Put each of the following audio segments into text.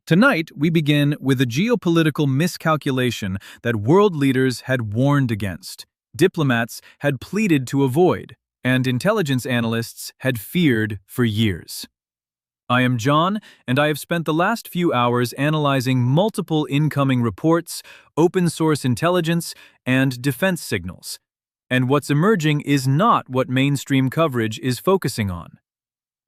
Tonight, we begin with a geopolitical miscalculation that world leaders had warned against, diplomats had pleaded to avoid, and intelligence analysts had feared for years. I am John, and I have spent the last few hours analyzing multiple incoming reports, open-source intelligence, and defense signals. And what's emerging is not what mainstream coverage is focusing on.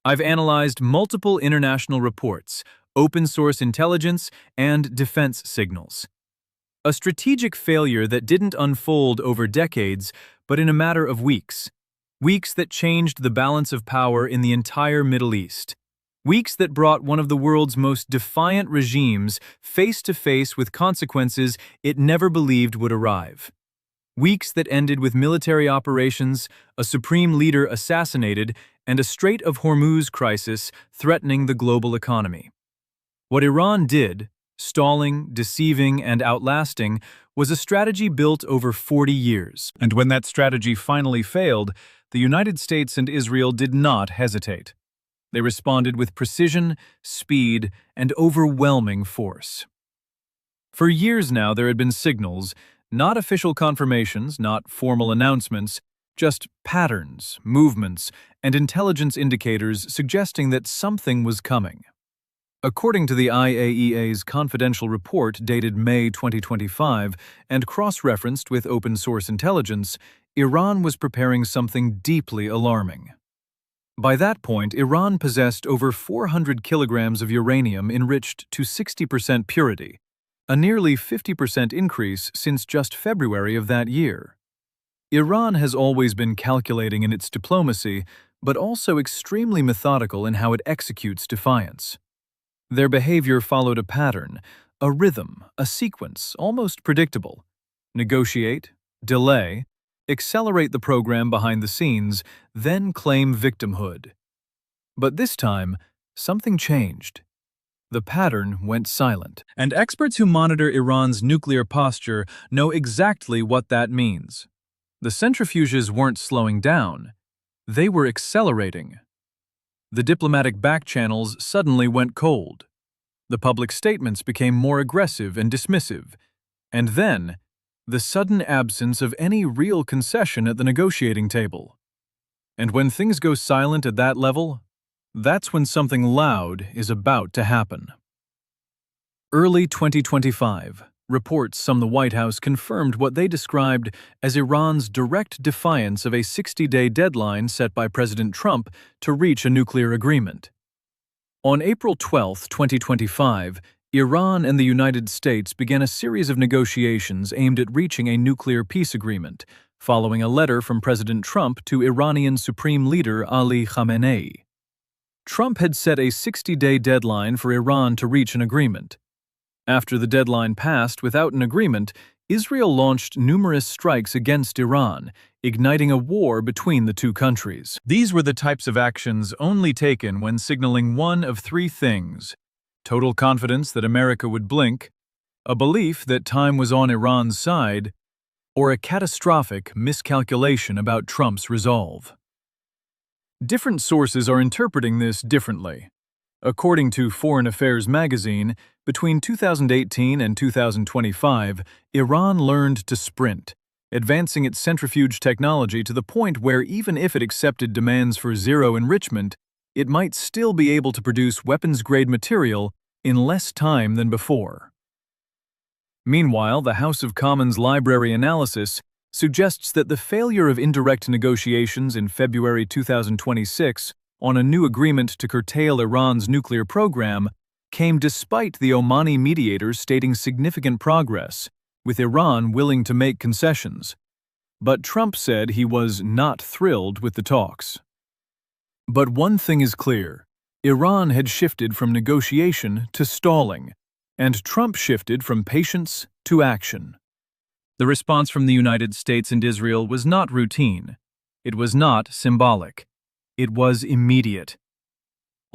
I've analyzed multiple international reports, open-source intelligence, and defense signals. A strategic failure that didn't unfold over decades, but in a matter of weeks. Weeks that changed the balance of power in the entire Middle East. Weeks that brought one of the world's most defiant regimes face-to-face with consequences it never believed would arrive. Weeks that ended with military operations, a supreme leader assassinated, and a Strait of Hormuz crisis threatening the global economy. What Iran did, stalling, deceiving, and outlasting, was a strategy built over 40 years. And when that strategy finally failed, the United States and Israel did not hesitate. They responded with precision, speed, and overwhelming force. For years now, there had been signals, not official confirmations, not formal announcements, just patterns, movements, and intelligence indicators suggesting that something was coming. According to the IAEA's confidential report dated May 2025 and cross-referenced with open-source intelligence, Iran was preparing something deeply alarming. By that point, Iran possessed over 400 kilograms of uranium enriched to 60% purity, a nearly 50% increase since just February of that year. Iran has always been calculating in its diplomacy, but also extremely methodical in how it executes defiance. Their behavior followed a pattern, a rhythm, a sequence, almost predictable. Negotiate, delay, accelerate the program behind the scenes, then claim victimhood. But this time, something changed. The pattern went silent. And experts who monitor Iran's nuclear posture know exactly what that means. The centrifuges weren't slowing down. They were accelerating. The diplomatic backchannels suddenly went cold. The public statements became more aggressive and dismissive. And then, the sudden absence of any real concession at the negotiating table. And when things go silent at that level, that's when something loud is about to happen. Early 2025, reports from the White House confirmed what they described as Iran's direct defiance of a 60-day deadline set by President Trump to reach a nuclear agreement. On April 12, 2025, Iran and the United States began a series of negotiations aimed at reaching a nuclear peace agreement, following a letter from President Trump to Iranian Supreme Leader Ali Khamenei. Trump had set a 60-day deadline for Iran to reach an agreement. After the deadline passed without an agreement, Israel launched numerous strikes against Iran, igniting a war between the two countries. These were the types of actions only taken when signaling one of three things: total confidence that America would blink, a belief that time was on Iran's side, or a catastrophic miscalculation about Trump's resolve. Different sources are interpreting this differently. According to Foreign Affairs magazine, between 2018 and 2025, Iran learned to sprint, advancing its centrifuge technology to the point where even if it accepted demands for zero enrichment, it might still be able to produce weapons-grade material in less time than before. Meanwhile, the House of Commons Library analysis suggests that the failure of indirect negotiations in February 2026 on a new agreement to curtail Iran's nuclear program came despite the Omani mediators stating significant progress, with Iran willing to make concessions. But Trump said he was not thrilled with the talks. But one thing is clear: Iran had shifted from negotiation to stalling, and Trump shifted from patience to action. The response from the United States and Israel was not routine. It was not symbolic. It was immediate.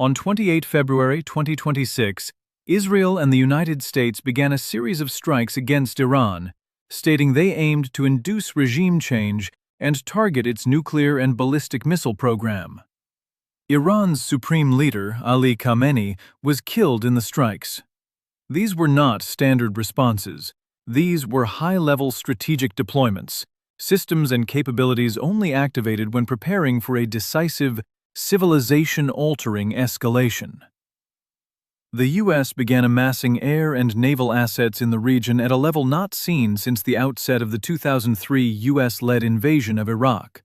On 28 February 2026, Israel and the United States began a series of strikes against Iran, stating they aimed to induce regime change and target its nuclear and ballistic missile program. Iran's supreme leader, Ali Khamenei, was killed in the strikes. These were not standard responses. These were high-level strategic deployments, systems and capabilities only activated when preparing for a decisive, civilization-altering escalation. The U.S. began amassing air and naval assets in the region at a level not seen since the outset of the 2003 U.S.-led invasion of Iraq.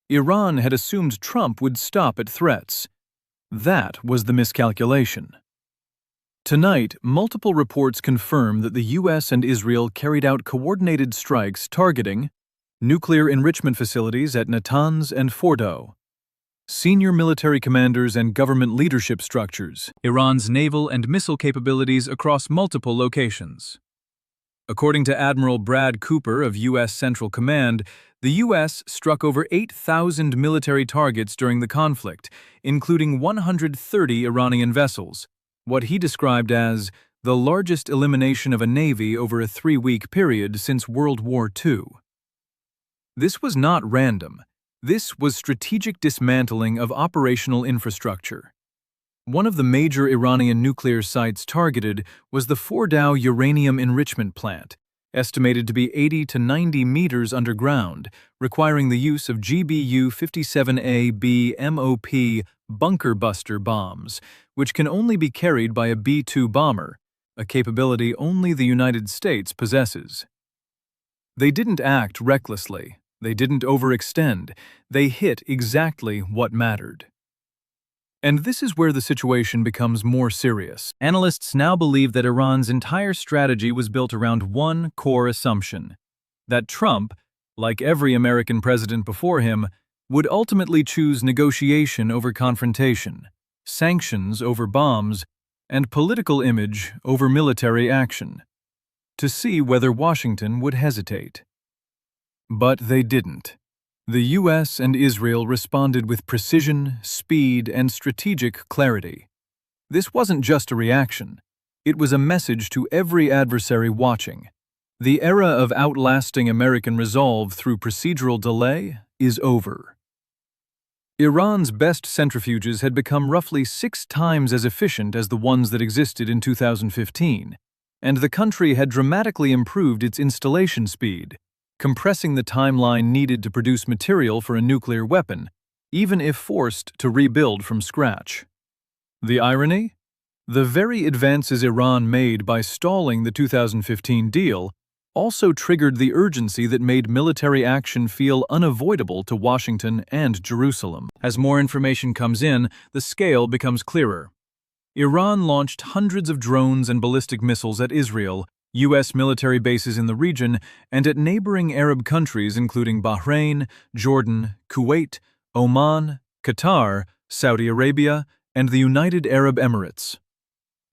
Iran had assumed Trump would stop at threats. That was the miscalculation. Tonight, multiple reports confirm that the U.S. and Israel carried out coordinated strikes targeting nuclear enrichment facilities at Natanz and Fordo, senior military commanders and government leadership structures, Iran's naval and missile capabilities across multiple locations. According to Admiral Brad Cooper of U.S. Central Command, the U.S. struck over 8,000 military targets during the conflict, including 130 Iranian vessels, what he described as the largest elimination of a navy over a 3-week period since World War II. This was not random. This was strategic dismantling of operational infrastructure. One of the major Iranian nuclear sites targeted was the Fordow uranium enrichment plant, estimated to be 80 to 90 meters underground, requiring the use of GBU-57A-B MOP bunker buster bombs, which can only be carried by a B-2 bomber, a capability only the United States possesses. They didn't act recklessly. They didn't overextend. They hit exactly what mattered. And this is where the situation becomes more serious. Analysts now believe that Iran's entire strategy was built around one core assumption: that Trump, like every American president before him, would ultimately choose negotiation over confrontation, sanctions over bombs, and political image over military action, to see whether Washington would hesitate. But they didn't. The U.S. and Israel responded with precision, speed, and strategic clarity. This wasn't just a reaction. It was a message to every adversary watching. The era of outlasting American resolve through procedural delay is over. Iran's best centrifuges had become roughly 6 times as efficient as the ones that existed in 2015, and the country had dramatically improved its installation speed, compressing the timeline needed to produce material for a nuclear weapon, even if forced to rebuild from scratch. The irony? The very advances Iran made by stalling the 2015 deal also triggered the urgency that made military action feel unavoidable to Washington and Jerusalem. As more information comes in, the scale becomes clearer. Iran launched hundreds of drones and ballistic missiles at Israel, U.S. military bases in the region, and at neighboring Arab countries including Bahrain, Jordan, Kuwait, Oman, Qatar, Saudi Arabia, and the United Arab Emirates.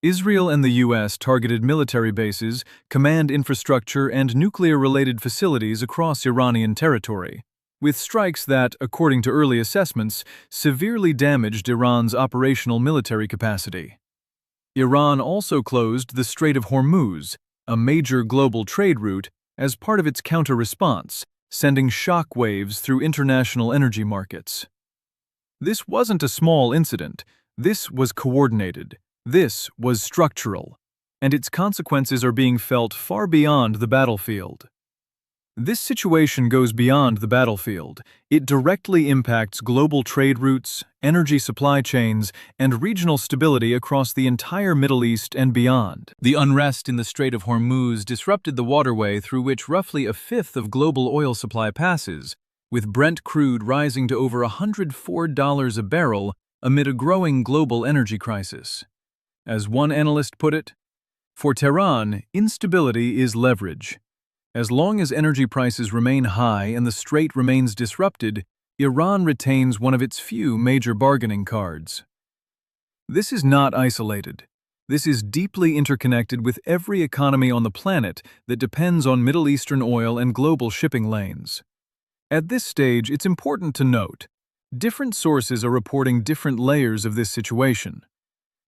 Israel and the U.S. targeted military bases, command infrastructure, and nuclear-related facilities across Iranian territory, with strikes that, according to early assessments, severely damaged Iran's operational military capacity. Iran also closed the Strait of Hormuz, a major global trade route, as part of its counter-response, sending shock waves through international energy markets. This wasn't a small incident. This was coordinated. This was structural, and its consequences are being felt far beyond the battlefield. This situation goes beyond the battlefield. It directly impacts global trade routes, energy supply chains, and regional stability across the entire Middle East and beyond. The unrest in the Strait of Hormuz disrupted the waterway through which roughly a fifth of global oil supply passes, with Brent crude rising to over $104 a barrel amid a growing global energy crisis. As one analyst put it, for Tehran, instability is leverage. As long as energy prices remain high and the strait remains disrupted, Iran retains one of its few major bargaining cards. This is not isolated. This is deeply interconnected with every economy on the planet that depends on Middle Eastern oil and global shipping lanes. At this stage, it's important to note, different sources are reporting different layers of this situation.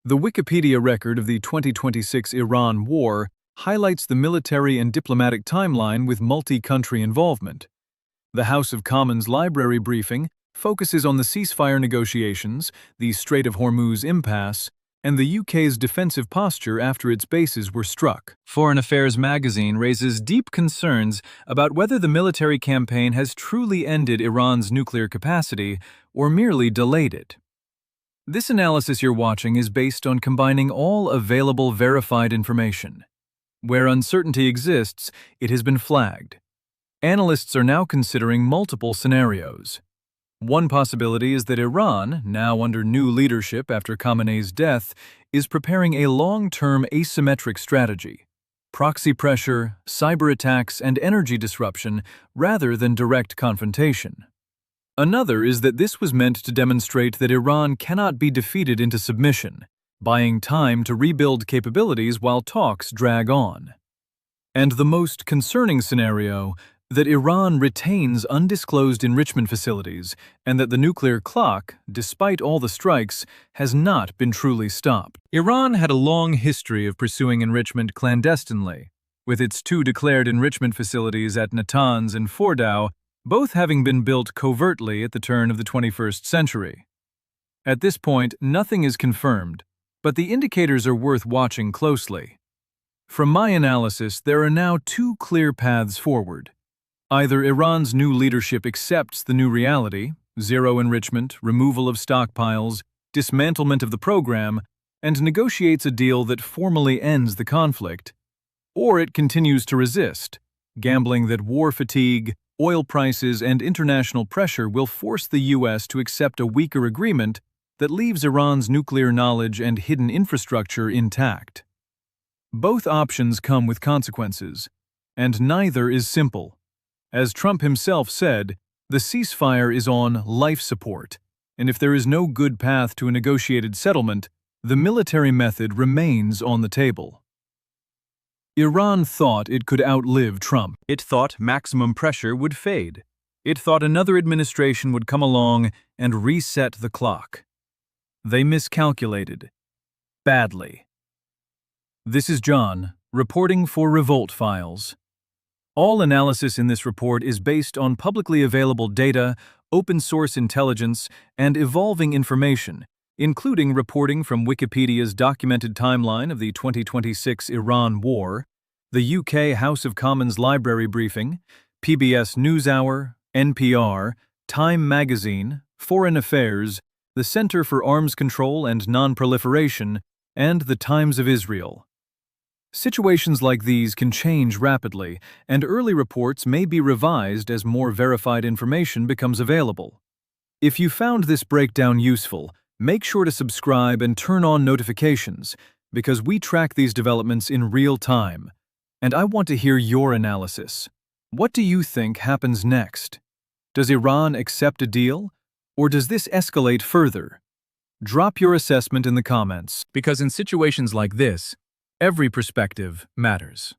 The Wikipedia record of the 2026 Iran war highlights the military and diplomatic timeline with multi-country involvement. The House of Commons library briefing focuses on the ceasefire negotiations, the Strait of Hormuz impasse, and the UK's defensive posture after its bases were struck. Foreign Affairs magazine raises deep concerns about whether the military campaign has truly ended Iran's nuclear capacity or merely delayed it. This analysis you're watching is based on combining all available verified information. Where uncertainty exists, it has been flagged. Analysts are now considering multiple scenarios. One possibility is that Iran, now under new leadership after Khamenei's death, is preparing a long-term asymmetric strategy: proxy pressure, cyber attacks, and energy disruption rather than direct confrontation. Another is that this was meant to demonstrate that Iran cannot be defeated into submission, buying time to rebuild capabilities while talks drag on. And the most concerning scenario, that Iran retains undisclosed enrichment facilities and that the nuclear clock, despite all the strikes, has not been truly stopped. Iran had a long history of pursuing enrichment clandestinely, with its two declared enrichment facilities at Natanz and Fordow, both having been built covertly at the turn of the 21st century. At this point, nothing is confirmed, but the indicators are worth watching closely. From my analysis, there are now two clear paths forward. Either Iran's new leadership accepts the new reality, zero enrichment, removal of stockpiles, dismantlement of the program, and negotiates a deal that formally ends the conflict, or it continues to resist, gambling that war fatigue, oil prices, and international pressure will force the U.S. to accept a weaker agreement that leaves Iran's nuclear knowledge and hidden infrastructure intact. Both options come with consequences, and neither is simple. As Trump himself said, the ceasefire is on life support, and if there is no good path to a negotiated settlement, the military method remains on the table. Iran thought it could outlive Trump. It thought maximum pressure would fade. It thought another administration would come along and reset the clock. They miscalculated. Badly. This is John, reporting for Revolt Files. All analysis in this report is based on publicly available data, open-source intelligence, and evolving information, including reporting from Wikipedia's documented timeline of the 2026 Iran war, the UK House of Commons Library Briefing, PBS NewsHour, NPR, Time Magazine, Foreign Affairs, the Center for Arms Control and Non-Proliferation, and the Times of Israel. Situations like these can change rapidly, and early reports may be revised as more verified information becomes available. If you found this breakdown useful, make sure to subscribe and turn on notifications, because we track these developments in real time. And I want to hear your analysis. What do you think happens next? Does Iran accept a deal, or does this escalate further? Drop your assessment in the comments, because in situations like this, every perspective matters.